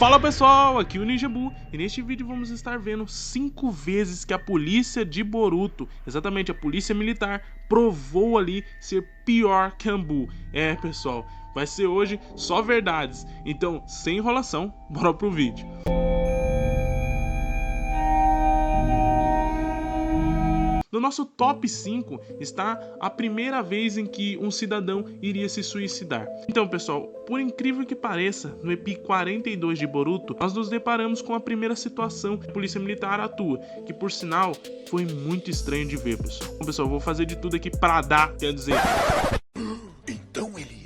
Fala pessoal, aqui é o Ninjabu e neste vídeo vamos estar vendo 5 vezes que a polícia de Boruto, exatamente a polícia militar, provou ali ser pior que Anbu. Pessoal, vai ser hoje só verdades, então sem enrolação, bora pro vídeo. No nosso top 5 está a primeira vez em que um cidadão iria se suicidar. Então pessoal, por incrível que pareça, no EP 42 de Boruto, nós nos deparamos com a primeira situação que a polícia militar atua, que por sinal foi muito estranho de ver, pessoal. Bom, pessoal, eu vou fazer de tudo aqui pra dar, quer dizer... Então ele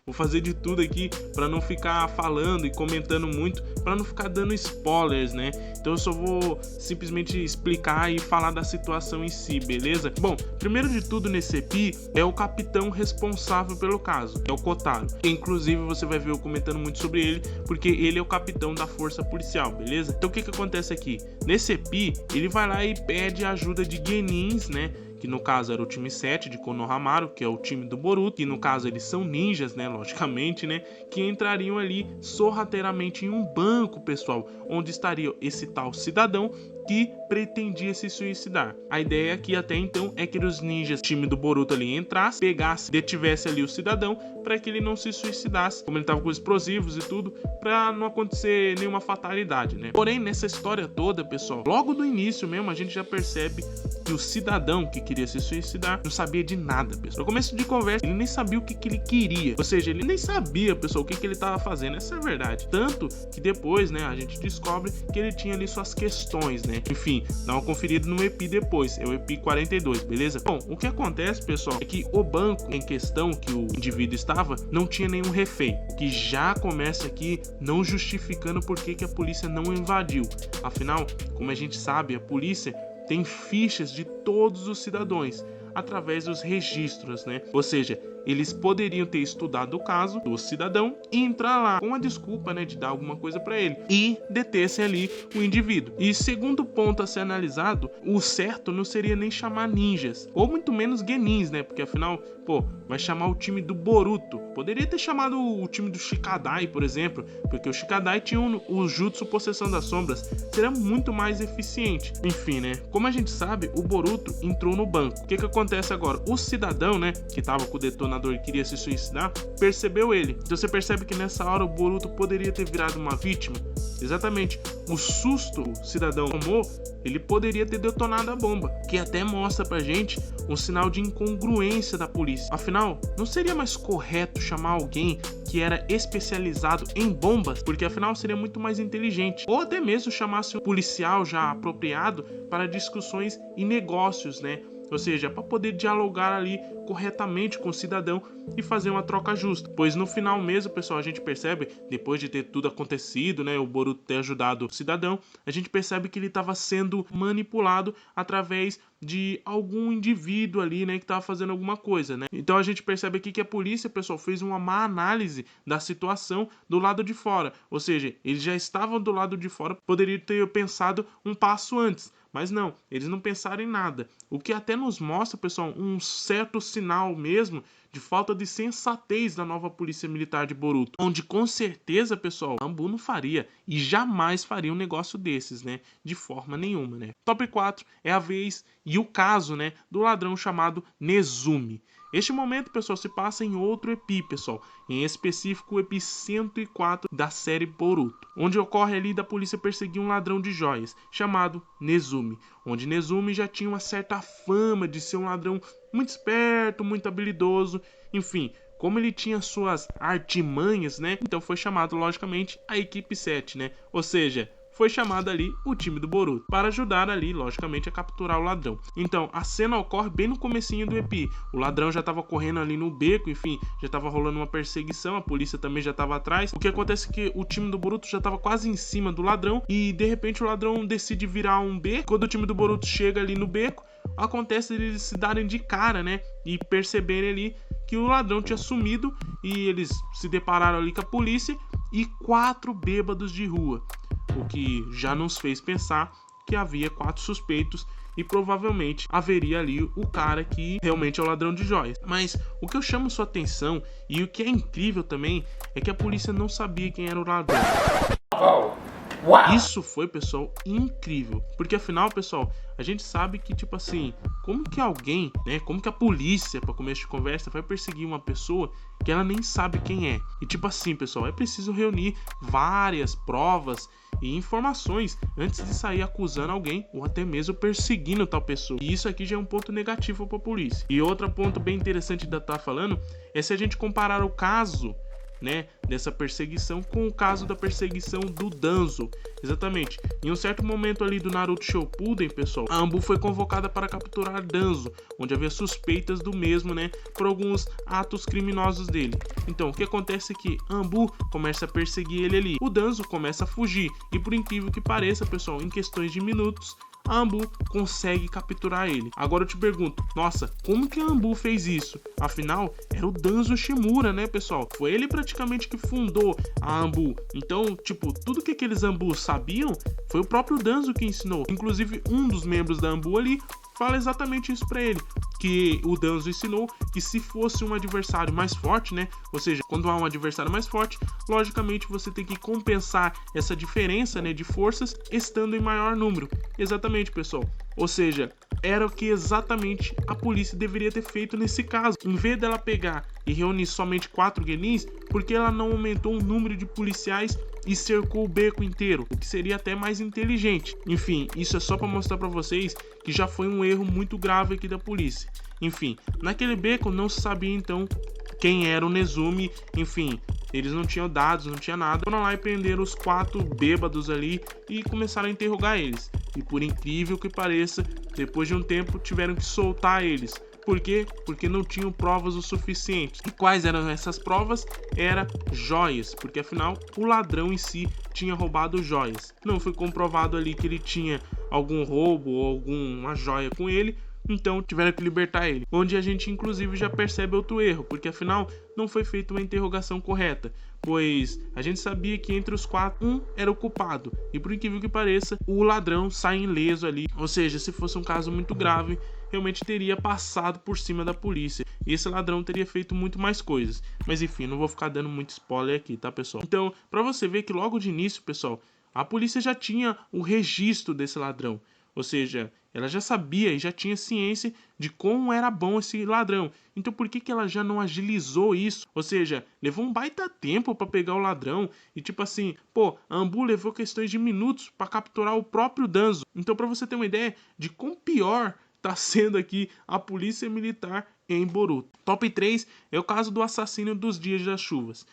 Vou fazer de tudo aqui para não ficar falando e comentando muito, para não ficar dando spoilers, né? Então eu só vou simplesmente explicar e falar da situação em si, beleza? Bom, primeiro de tudo nesse EP é o capitão responsável pelo caso, é o Kotaro. Inclusive você vai ver eu comentando muito sobre ele, porque ele é o capitão da força policial, beleza? Então o que acontece aqui? Nesse EP, ele vai lá e pede ajuda de genins, né? Que no caso era o time 7 de Konohamaru, que é o time do Boruto, e no caso eles são ninjas, né, logicamente, né, que entrariam ali sorrateiramente em um banco, pessoal, onde estaria esse tal cidadão que pretendia se suicidar. A ideia aqui até então é que os ninjas, time do Boruto ali, entrasse, pegasse, detivesse ali o cidadão para que ele não se suicidasse, como ele tava com explosivos e tudo, para não acontecer nenhuma fatalidade, né? Porém, nessa história toda, pessoal, logo do início mesmo, a gente já percebe que o cidadão que queria se suicidar não sabia de nada, pessoal. No começo de conversa, ele nem sabia o que ele queria. Ou seja, ele nem sabia, pessoal, o que ele tava fazendo. Essa é a verdade. Tanto que depois, né, a gente descobre que ele tinha ali suas questões, né? Enfim, dá uma conferida no EP depois. É o EP 42, beleza? Bom, o que acontece, pessoal, é que o banco em questão que o indivíduo estava não tinha nenhum refém. O que já começa aqui não justificando por que a polícia não invadiu. Afinal, como a gente sabe, a polícia tem fichas de todos os cidadãos através dos registros, né? Ou seja, eles poderiam ter estudado o caso do cidadão e entrar lá com a desculpa, né, de dar alguma coisa para ele e detessem ali o indivíduo. E segundo ponto a ser analisado, o certo não seria nem chamar ninjas, ou muito menos genins, né? Porque afinal, pô, vai chamar o time do Boruto. Poderia ter chamado o time do Shikadai, por exemplo, porque o Shikadai tinha o Jutsu Possessão das Sombras. Seria muito mais eficiente. Enfim, né? Como a gente sabe, o Boruto entrou no banco. O que acontece agora? O cidadão, né, que tava com o detonador e queria se suicidar, percebeu ele. Então você percebe que nessa hora o Boruto poderia ter virado uma vítima. Exatamente. O susto que o cidadão tomou, ele poderia ter detonado a bomba, que até mostra pra gente um sinal de incongruência da polícia. Afinal, não seria mais correto chamar alguém que era especializado em bombas? Porque afinal seria muito mais inteligente. Ou até mesmo chamasse um policial já apropriado para discussões e negócios, né? Ou seja, para poder dialogar ali corretamente com o cidadão e fazer uma troca justa. Pois no final mesmo, pessoal, a gente percebe, depois de ter tudo acontecido, né, o Boruto ter ajudado o cidadão, a gente percebe que ele estava sendo manipulado através de algum indivíduo ali, né, que estava fazendo alguma coisa, né? Então a gente percebe aqui que a polícia, pessoal, fez uma má análise da situação do lado de fora. Ou seja, eles já estavam do lado de fora, poderiam ter pensado um passo antes. Mas não, eles não pensaram em nada. O que até nos mostra, pessoal, um certo sinal mesmo de falta de sensatez da nova polícia militar de Boruto. Onde com certeza, pessoal, Anbu não faria e jamais faria um negócio desses, né? De forma nenhuma, né? Top 4 é a vez e o caso, né, do ladrão chamado Nezumi. Este momento, pessoal, se passa em outro EP, pessoal, em específico o EP 104 da série Boruto, onde ocorre ali da polícia perseguir um ladrão de joias, chamado Nezumi, onde Nezumi já tinha uma certa fama de ser um ladrão muito esperto, muito habilidoso, enfim, como ele tinha suas artimanhas, né, então foi chamado, logicamente, a equipe 7, né, ou seja, foi chamado ali o time do Boruto para ajudar ali, logicamente, a capturar o ladrão. Então, a cena ocorre bem no comecinho do EP. O ladrão já estava correndo ali no beco, enfim, já estava rolando uma perseguição, a polícia também já estava atrás. O que acontece é que o time do Boruto já estava quase em cima do ladrão e, de repente, o ladrão decide virar um beco. Quando o time do Boruto chega ali no beco, acontece eles se darem de cara, né, e perceberem ali que o ladrão tinha sumido e eles se depararam ali com a polícia e 4 bêbados de rua. O que já nos fez pensar que havia 4 suspeitos e provavelmente haveria ali o cara que realmente é o ladrão de joias. Mas o que eu chamo sua atenção e o que é incrível também é que a polícia não sabia quem era o ladrão. Isso foi, pessoal, incrível. Porque afinal, pessoal, a gente sabe que, tipo assim, como que alguém, né, como que a polícia, para começo de conversa, vai perseguir uma pessoa que ela nem sabe quem é? E tipo assim, pessoal, é preciso reunir várias provas e informações antes de sair acusando alguém ou até mesmo perseguindo tal pessoa. E isso aqui já é um ponto negativo para a polícia. E outro ponto bem interessante de estar falando é se a gente comparar o caso, né, dessa perseguição com o caso da perseguição do Danzo. Exatamente, em um certo momento ali do Naruto Shippuden, pessoal, a Anbu foi convocada para capturar Danzo, onde havia suspeitas do mesmo, né, por alguns atos criminosos dele. Então, o que acontece é que a Anbu começa a perseguir ele ali, o Danzo começa a fugir, e por incrível que pareça, pessoal, em questões de minutos, a Anbu consegue capturar ele. Agora eu te pergunto, nossa, como que a Anbu fez isso? Afinal, era o Danzo Shimura, né, pessoal? Foi ele praticamente que fundou a Anbu. Então, tipo, tudo que aqueles Anbus sabiam foi o próprio Danzo que ensinou. Inclusive, um dos membros da Anbu ali fala exatamente isso pra ele, que o Danzo ensinou que se fosse um adversário mais forte, né, ou seja, quando há um adversário mais forte, logicamente você tem que compensar essa diferença, né, de forças estando em maior número. Exatamente, pessoal. Ou seja, era o que exatamente a polícia deveria ter feito nesse caso. Em vez dela pegar e reunir somente 4 Genins, porque ela não aumentou o número de policiais e cercou o beco inteiro, o que seria até mais inteligente. Enfim, isso é só para mostrar para vocês que já foi um erro muito grave aqui da polícia. Enfim, naquele beco não se sabia então quem era o Nezumi, enfim, eles não tinham dados, não tinha nada. Foram lá e prenderam os 4 bêbados ali e começaram a interrogar eles. E por incrível que pareça, depois de um tempo tiveram que soltar eles. Por quê? Porque não tinham provas o suficiente. E quais eram essas provas? Era joias, porque afinal o ladrão em si tinha roubado joias. Não foi comprovado ali que ele tinha algum roubo ou alguma joia com ele, então tiveram que libertar ele. Onde a gente inclusive já percebe outro erro, porque afinal não foi feita uma interrogação correta, pois a gente sabia que entre os 4, um era o culpado, e por incrível que pareça, o ladrão sai ileso ali. Ou seja, se fosse um caso muito grave, realmente teria passado por cima da polícia, e esse ladrão teria feito muito mais coisas. Mas enfim, não vou ficar dando muito spoiler aqui, tá, pessoal? Então, pra você ver que logo de início, pessoal, a polícia já tinha o registro desse ladrão. Ou seja, ela já sabia e já tinha ciência de como era bom esse ladrão. Então por que ela já não agilizou isso? Ou seja, levou um baita tempo para pegar o ladrão. E tipo assim, pô, a Anbu levou questões de minutos para capturar o próprio Danzo. Então para você ter uma ideia de quão pior tá sendo aqui a polícia militar em Boruto. Top 3 é o caso do assassino dos dias das chuvas.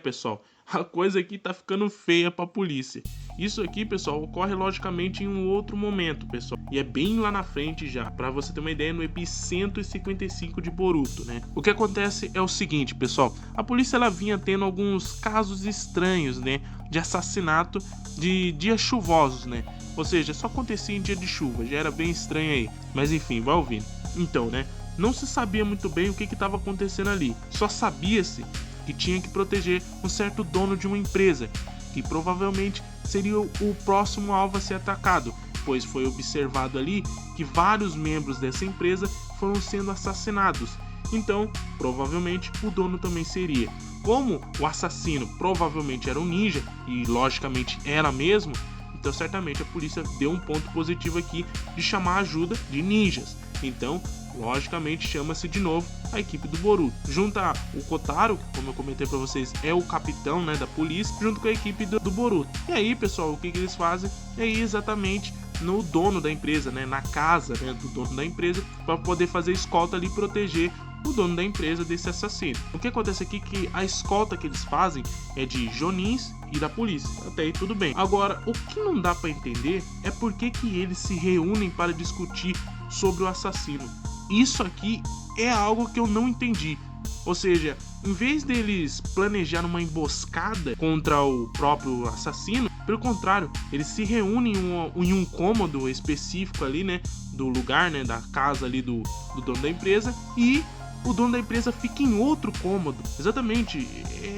Pessoal, a coisa aqui tá ficando feia pra polícia. Isso aqui, pessoal, ocorre logicamente em um outro momento, pessoal. E é bem lá na frente já, pra você ter uma ideia, no EP 155 de Boruto, né? O que acontece é o seguinte, pessoal. A polícia, ela vinha tendo alguns casos estranhos, né? De assassinato de dias chuvosos, né? Ou seja, só acontecia em dia de chuva, já era bem estranho aí. Mas enfim, vai ouvindo. Então, né? Não se sabia muito bem o que estava acontecendo ali. Só sabia-se que tinha que proteger um certo dono de uma empresa, que provavelmente seria o próximo alvo a ser atacado, pois foi observado ali que vários membros dessa empresa foram sendo assassinados. Então, provavelmente, o dono também seria. Como o assassino provavelmente era um ninja, e logicamente era mesmo, então certamente a polícia deu um ponto positivo aqui de chamar a ajuda de ninjas. Então, logicamente, chama-se de novo a equipe do Boruto. Junta o Kotaro, que como eu comentei pra vocês, é o capitão, né, da polícia, junto com a equipe do Boruto. E aí, pessoal, o que eles fazem é ir exatamente no dono da empresa, né, na casa, né, do dono da empresa, para poder fazer escolta ali e proteger o dono da empresa desse assassino. O que acontece aqui é que a escolta que eles fazem é de Jonins e da polícia. Até aí tudo bem. Agora, o que não dá para entender é por que eles se reúnem para discutir sobre o assassino. Isso aqui é algo que eu não entendi. Ou seja, em vez deles planejar uma emboscada contra o próprio assassino, pelo contrário, eles se reúnem em um cômodo específico ali, né, do lugar, né, da casa ali do dono da empresa, e o dono da empresa fica em outro cômodo. Exatamente,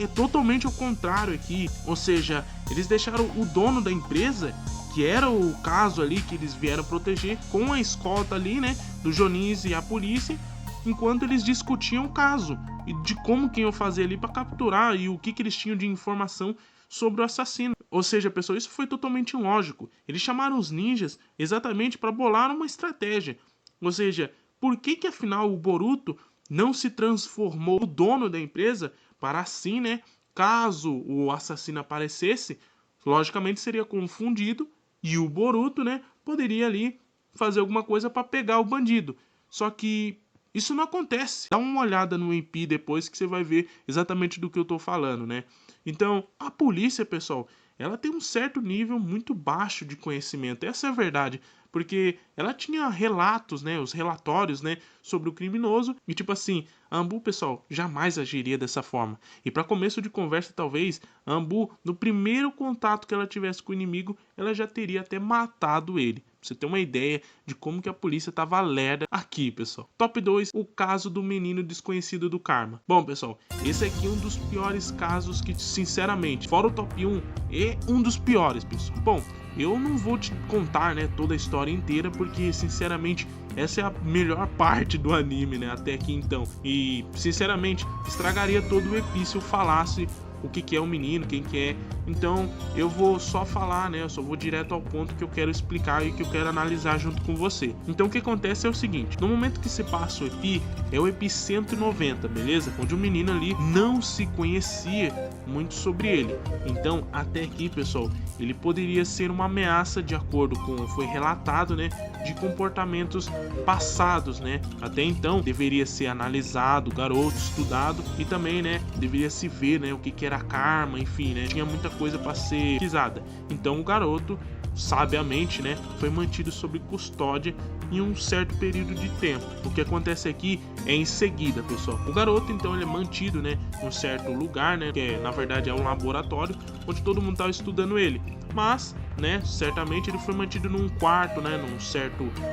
é totalmente ao contrário aqui. Ou seja, eles deixaram o dono da empresa que era o caso ali que eles vieram proteger, com a escolta ali, né, do Joninhas e a polícia, enquanto eles discutiam o caso e de como que iam fazer ali para capturar e o que eles tinham de informação sobre o assassino. Ou seja, pessoal, isso foi totalmente ilógico. Eles chamaram os ninjas exatamente para bolar uma estratégia. Ou seja, por que afinal o Boruto não se transformou no dono da empresa para assim, né, caso o assassino aparecesse, logicamente seria confundido e o Boruto, né, poderia ali fazer alguma coisa para pegar o bandido. Só que isso não acontece. Dá uma olhada no MP depois que você vai ver exatamente do que eu tô falando, né? Então, a polícia, pessoal, ela tem um certo nível muito baixo de conhecimento. Essa é a verdade. Porque ela tinha relatos, né? Os relatórios, né? Sobre o criminoso. E tipo assim, a Ambu, pessoal, jamais agiria dessa forma. E para começo de conversa, talvez, a Ambu, no primeiro contato que ela tivesse com o inimigo, ela já teria até matado ele. Pra você ter uma ideia de como que a polícia tava lerda aqui, pessoal. Top 2, o caso do menino desconhecido do Karma. Bom, pessoal, esse aqui é um dos piores casos que, sinceramente, fora o top 1, é um dos piores, pessoal. Bom, eu não vou te contar, né, toda a história inteira, porque, sinceramente, essa é a melhor parte do anime, né, até aqui então. E, sinceramente, estragaria todo o EP se eu falasse o que é o menino, quem que é. Então eu vou só falar, né? Eu só vou direto ao ponto que eu quero explicar e que eu quero analisar junto com você. Então o que acontece é o seguinte: no momento que se passa o EP, é o EP 190, beleza? Onde o menino ali não se conhecia muito sobre ele. Então até aqui, pessoal, ele poderia ser uma ameaça de acordo com foi relatado, né? De comportamentos passados, né? Até então deveria ser analisado, garoto, estudado e também, né? Deveria se ver, né? O que era karma, enfim, né? Tinha muita coisa para ser pesquisada. Então o garoto, sabiamente, né? Foi mantido sob custódia em um certo período de tempo. O que acontece aqui é em seguida, pessoal. O garoto, então, ele é mantido, né? Em um certo lugar, né? Que na verdade é um laboratório onde todo mundo estava estudando ele. Mas, né, certamente ele foi mantido num quarto, né,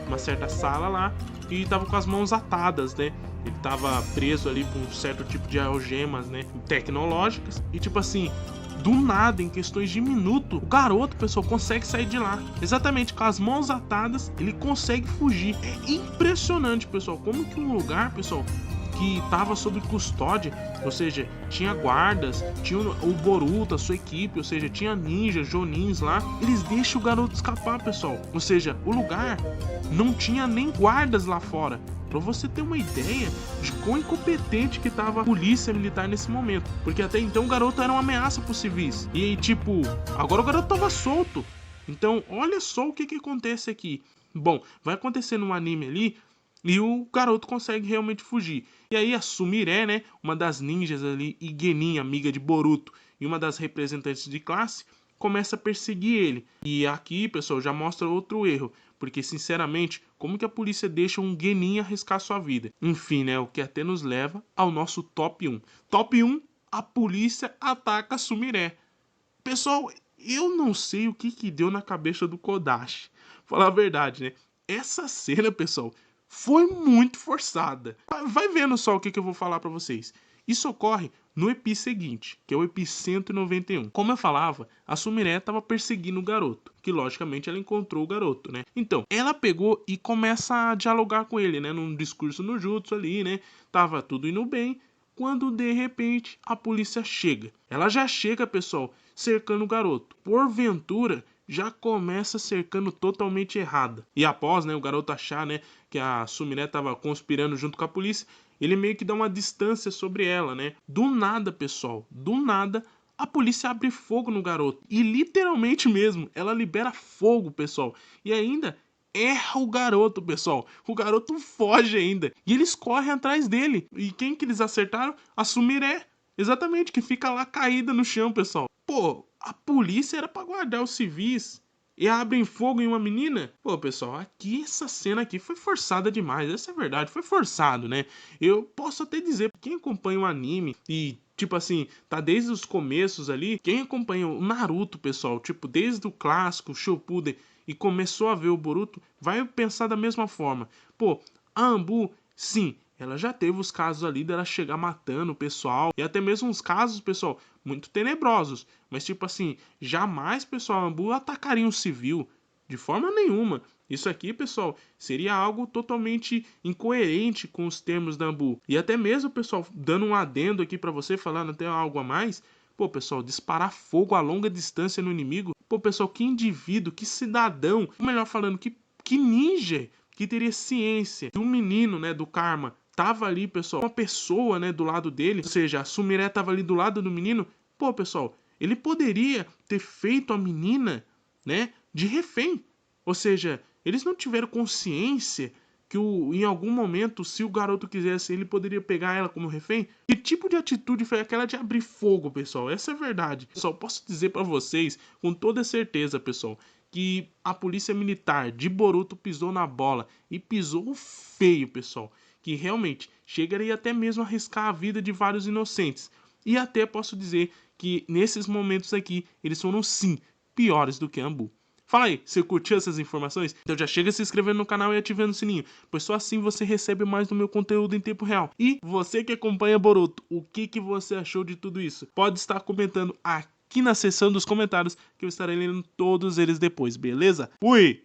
uma certa sala lá e tava com as mãos atadas, né? Ele tava preso ali com um certo tipo de algemas, né, tecnológicas. E tipo assim, do nada, em questões de minuto, o garoto, pessoal, consegue sair de lá. Exatamente, com as mãos atadas, ele consegue fugir. É impressionante, pessoal, como que um lugar, pessoal, que estava sob custódia, ou seja, tinha guardas, tinha o Boruto, a sua equipe, ou seja, tinha ninjas, jonins lá, eles deixam o garoto escapar, pessoal. Ou seja, o lugar não tinha nem guardas lá fora. Pra você ter uma ideia de quão incompetente que tava a polícia militar nesse momento. Porque até então o garoto era uma ameaça pros civis. E tipo, agora o garoto tava solto. Então, olha só o que acontece aqui. Bom, vai acontecer no anime ali e o garoto consegue realmente fugir. E aí a Sumire, né, uma das ninjas ali, e Genin, amiga de Boruto, e uma das representantes de classe, começa a perseguir ele. E aqui, pessoal, já mostra outro erro. Porque, sinceramente, como que a polícia deixa um Genin arriscar sua vida? Enfim, né, o que até nos leva ao nosso top 1. Top 1, a polícia ataca a Sumire. Pessoal, eu não sei o que deu na cabeça do Kodashi. Falar a verdade, né? Essa cena, pessoal, foi muito forçada. Vai vendo só o que eu vou falar pra vocês. Isso ocorre no EP seguinte, que é o EP 191. Como eu falava, a Sumire estava perseguindo o garoto, que logicamente ela encontrou o garoto, né? Então, ela pegou e começa a dialogar com ele, né? Num discurso no jutsu ali, né? Tava tudo indo bem, quando de repente a polícia chega. Ela já chega, pessoal, cercando o garoto. Porventura, já começa cercando totalmente errada. E após, né, o garoto achar, né, que a Sumire estava conspirando junto com a polícia, ele meio que dá uma distância sobre ela, né? Do nada, pessoal, do nada, a polícia abre fogo no garoto. E literalmente mesmo, ela libera fogo, pessoal. E ainda erra o garoto, pessoal. O garoto foge ainda. E eles correm atrás dele. E quem que eles acertaram? A Sumire. Exatamente, que fica lá caída no chão, pessoal. Pô, a polícia era pra guardar os civis e abrem fogo em uma menina? Pô, pessoal, aqui essa cena aqui foi forçada demais. Essa é a verdade, foi forçado, né? Eu posso até dizer, quem acompanha o anime e tipo assim, tá desde os começos ali, quem acompanha o Naruto, pessoal, tipo, desde o clássico, o Shippuden, e começou a ver o Boruto, vai pensar da mesma forma. Pô, a Ambu, sim, ela já teve os casos ali dela chegar matando o pessoal, e até mesmo uns casos, pessoal, muito tenebrosos. Mas, tipo assim, jamais, pessoal, a Ambu atacaria um civil. De forma nenhuma. Isso aqui, pessoal, seria algo totalmente incoerente com os termos da Ambu. E até mesmo, pessoal, dando um adendo aqui pra você, falando até algo a mais. Pô, pessoal, disparar fogo a longa distância no inimigo. Pô, pessoal, que indivíduo, que cidadão. Ou melhor falando, que ninja que teria ciência. Que um menino, né, do Karma tava ali, pessoal, uma pessoa, né, do lado dele, ou seja, a Sumire tava ali do lado do menino. Pô, pessoal, ele poderia ter feito a menina, né, de refém. Ou seja, eles não tiveram consciência que em algum momento, se o garoto quisesse, ele poderia pegar ela como refém? Que tipo de atitude foi aquela de abrir fogo, pessoal? Essa é a verdade. Pessoal, posso dizer pra vocês, com toda certeza, pessoal, que a polícia militar de Boruto pisou na bola. E pisou feio, pessoal. Que realmente chegaria até mesmo a arriscar a vida de vários inocentes. E até posso dizer que nesses momentos aqui, eles foram sim piores do que Ambu. Fala aí, você curtiu essas informações? Então já chega se inscrevendo no canal e ativando o sininho, pois só assim você recebe mais do meu conteúdo em tempo real. E você que acompanha Boruto, o que você achou de tudo isso? Pode estar comentando aqui na seção dos comentários, que eu estarei lendo todos eles depois, beleza? Fui!